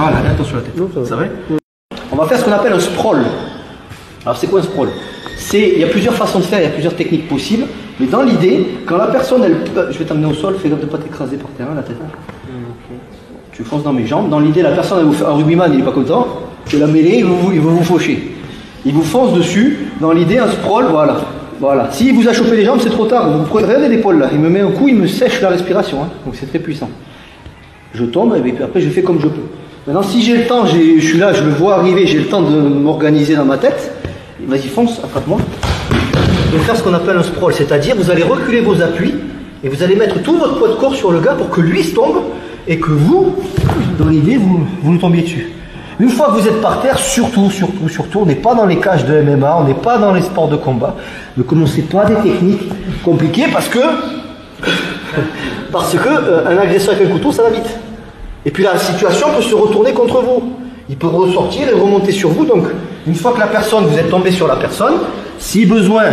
Voilà, attention à la tête. Non, ça va. On va faire ce qu'on appelle un sprawl. Alors c'est quoi un sprawl? Il y a plusieurs façons de faire, il y a plusieurs techniques possibles. Mais dans l'idée, quand la personne, je vais t'amener au sol, fais gaffe de ne pas t'écraser par terre, la tête. Tu fonces dans mes jambes. Dans l'idée, la personne, un rugbyman, il n'est pas content. C'est la mêlée, il va vous faucher. Il vous fonce dessus. Dans l'idée, un sprawl, voilà. Voilà. S'il vous a chopé les jambes, c'est trop tard. Vous prenez, regardez l'épaule là. Il me met un coup, il me sèche la respiration. Hein. Donc c'est très puissant. Je tombe et puis après je fais comme je peux. Maintenant, si j'ai le temps, je suis là, je le vois arriver, j'ai le temps de m'organiser dans ma tête. Vas-y, fonce, attrape-moi. Je vais faire ce qu'on appelle un sprawl, c'est-à-dire vous allez reculer vos appuis et vous allez mettre tout votre poids de corps sur le gars pour que lui se tombe et que vous, dans l'idée, vous nous tombiez dessus. Une fois que vous êtes par terre, surtout, on n'est pas dans les cages de MMA, on n'est pas dans les sports de combat. Ne commencez pas des techniques compliquées parce que un agresseur avec un couteau, ça va vite. Et puis la situation peut se retourner contre vous. Il peut ressortir et remonter sur vous. Donc, une fois que la personne, vous êtes tombé sur la personne, si besoin,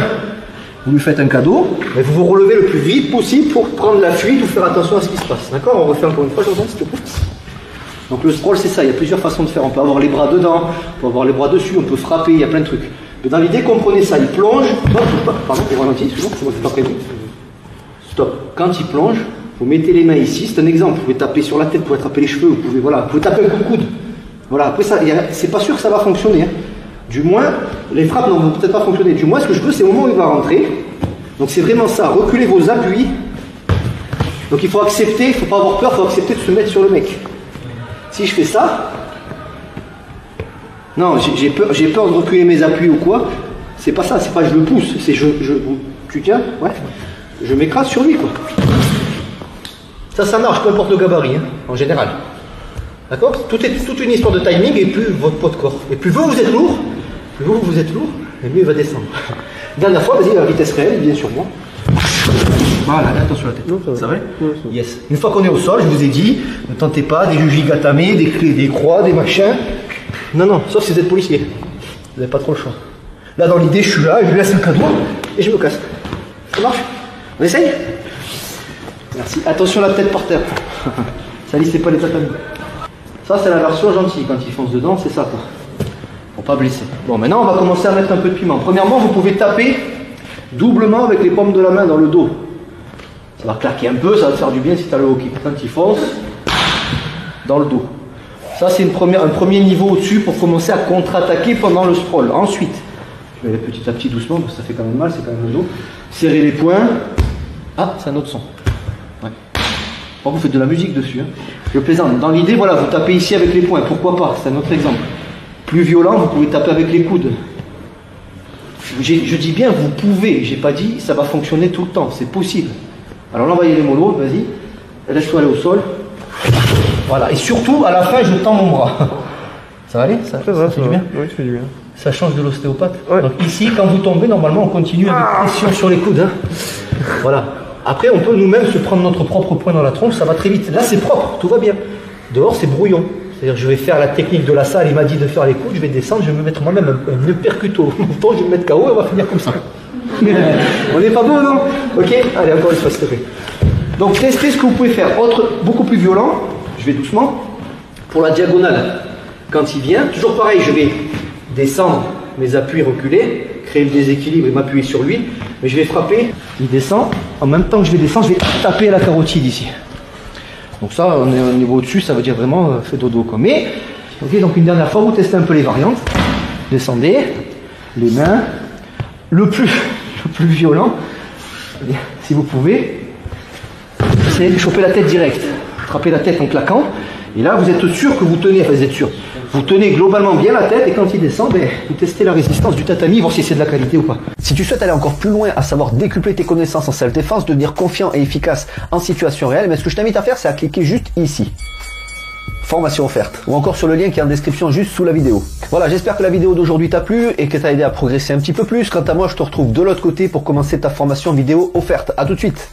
vous lui faites un cadeau, mais vous vous relevez le plus vite possible pour prendre la fuite ou faire attention à ce qui se passe. D'accord? On refait encore une fois, Jordan, s'il te plaît. Donc le sprawl, c'est ça. Il y a plusieurs façons de faire. On peut avoir les bras dedans, on peut avoir les bras dessus, on peut frapper, il y a plein de trucs. Mais dans l'idée, comprenez ça. Il plonge. Pardon, il ralentit, c'est bon, c'est moi qui t'ai pas prévu. Stop. Quand il plonge, vous mettez les mains ici, c'est un exemple. Vous pouvez taper sur la tête, vous pouvez attraper les cheveux, vous pouvez taper un coup de coude. Voilà, après ça, c'est pas sûr que ça va fonctionner. Hein. Du moins, les frappes ne vont peut-être pas fonctionner. Du moins, ce que je veux, c'est au moment où il va rentrer. Donc c'est vraiment ça, reculez vos appuis. Donc il faut accepter, il ne faut pas avoir peur, il faut accepter de se mettre sur le mec. Si je fais ça, non, j'ai peur de reculer mes appuis ou quoi. C'est pas ça, c'est pas je le pousse, c'est tu tiens, ouais, je m'écrase sur lui quoi. Ça marche, peu importe le gabarit, hein, en général. D'accord? Tout est toute une histoire de timing et plus votre poids de corps. Et plus vous êtes lourd, et mieux il va descendre. Dernière fois, vas-y, à vitesse réelle, bien sur moi. Voilà, attention à la tête. Non, ça va? Yes. Une fois qu'on est au sol, je vous ai dit, ne tentez pas des jujigatame, des croix, des machins. Non, sauf si vous êtes policier. Vous n'avez pas trop le choix. Là, dans l'idée, je suis là, je lui laisse le cadeau et je me casse. Ça marche? On essaye? Merci. Attention la tête par terre. Ça lissez pas les tatamis. Ça, c'est la version gentille. Quand il fonce dedans, c'est ça quoi. Pour pas blesser. Bon, maintenant, on va commencer à mettre un peu de piment. Premièrement, vous pouvez taper doublement avec les paumes de la main dans le dos. Ça va claquer un peu, ça va te faire du bien si tu as le hockey. Quand il fonce, dans le dos. Ça, c'est un premier niveau au-dessus pour commencer à contre-attaquer pendant le sprawl. Ensuite, je vais aller petit à petit doucement parce que ça fait quand même mal, c'est quand même le dos. Serrez les poings. Ah, c'est un autre son. Ouais. Bon, vous faites de la musique dessus. Hein. Je plaisante. Dans l'idée, voilà, vous tapez ici avec les poings. Pourquoi pas? C'est un autre exemple. Plus violent, vous pouvez taper avec les coudes. Je dis bien, vous pouvez. J'ai pas dit ça va fonctionner tout le temps. C'est possible. Alors là, on va y aller mollo. Vas-y. Laisse-toi aller au sol. Voilà. Et surtout, à la fin, je tends mon bras. Ça va aller? Ça fait du bien? Oui, ça fait du bien. Ça change de l'ostéopathe. Ouais. Donc ici, quand vous tombez, normalement, on continue avec pression sur les coudes. Hein. Voilà. Après, on peut nous-mêmes se prendre notre propre poing dans la tronche. Ça va très vite. Là, c'est propre. Tout va bien. Dehors, c'est brouillon. C'est-à-dire, je vais faire la technique de la salle. Il m'a dit de faire les coudes. Je vais descendre. Je vais me mettre moi-même un percuto. Je vais me mettre KO et on va finir comme ça. On n'est pas beau, non? Ok? Allez, encore une fois, s'il te plaît. Donc, testez ce que vous pouvez faire. Beaucoup plus violent. Je vais doucement. Pour la diagonale, quand il vient, toujours pareil, je vais descendre, mes appuis reculer, créer le déséquilibre et m'appuyer sur lui. Mais je vais frapper, il descend. En même temps que je vais descendre, je vais taper la carotide ici. Donc ça, on est au niveau au-dessus, ça veut dire vraiment fait dodo quoi. Mais, ok, donc une dernière fois, vous testez un peu les variantes. Descendez, les mains. Le plus violent, si vous pouvez, c'est choper la tête directe. Attraper la tête en claquant. Et là, vous êtes sûr que vous tenez, enfin vous êtes sûr. Vous tenez globalement bien la tête et quand il descend, vous testez la résistance du tatami, voir si c'est de la qualité ou pas. Si tu souhaites aller encore plus loin, à savoir décupler tes connaissances en self-défense, devenir confiant et efficace en situation réelle, mais ce que je t'invite à faire, c'est à cliquer juste ici. Formation offerte. Ou encore sur le lien qui est en description juste sous la vidéo. Voilà, j'espère que la vidéo d'aujourd'hui t'a plu et que t'a aidé à progresser un petit peu plus. Quant à moi, je te retrouve de l'autre côté pour commencer ta formation vidéo offerte. À tout de suite.